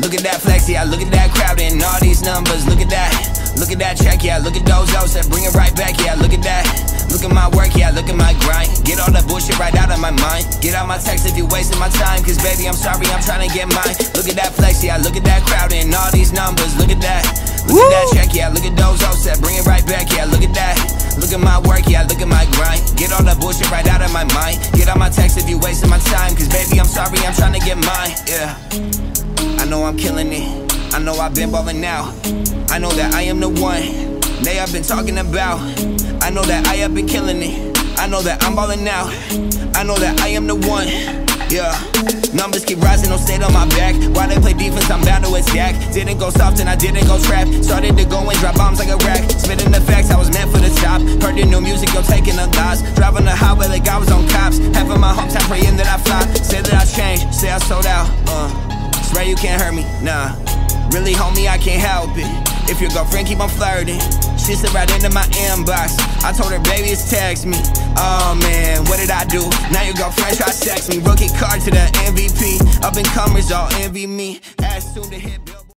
Look at that flex, yeah, look at that crowd and all these numbers. Look at that check, yeah, look at those O's that bring it right back, yeah, look at that. Look at my work, yeah, look at my grind. Get all that bullshit right out of my mind. Get out my text if you wasting my time, cause baby, I'm sorry, I'm trying to get mine. Look at that flex, yeah, look at that crowd and all these numbers. Look at that check, yeah, look at those O's that bring it right back, yeah, look at that. Look at my work, yeah, look at my grind. Get all that bullshit right out of my mind. Get out my text if you wasting my time, cause baby, I'm sorry, I'm trying to get mine, yeah. I know I'm killing it, I know I've been ballin' out. I know that I am the one they have been talking about. I know that I have been killing it, I know that I'm ballin' out. I know that I am the one, yeah. Numbers keep rising, don't stay on my back. While they play defense, I'm bound to attack. Didn't go soft and I didn't go trap. Started to go and drop bombs like a rack. Spitting the facts, I was meant for the top. Heard the new music, yo, taking a loss. Driving the highway like I was on cops. Half of my hometown praying that I flop. Say that I changed, say I sold out. Swear you can't hurt me, nah. Really, homie, I can't help it. If your girlfriend keep on flirting, she slid right into my inbox. I told her, baby, it's text me. Oh man, what did I do? Now your girlfriend try to text me. Rookie card to the MVP. Up and comers all envy me. As soon to hit Bill.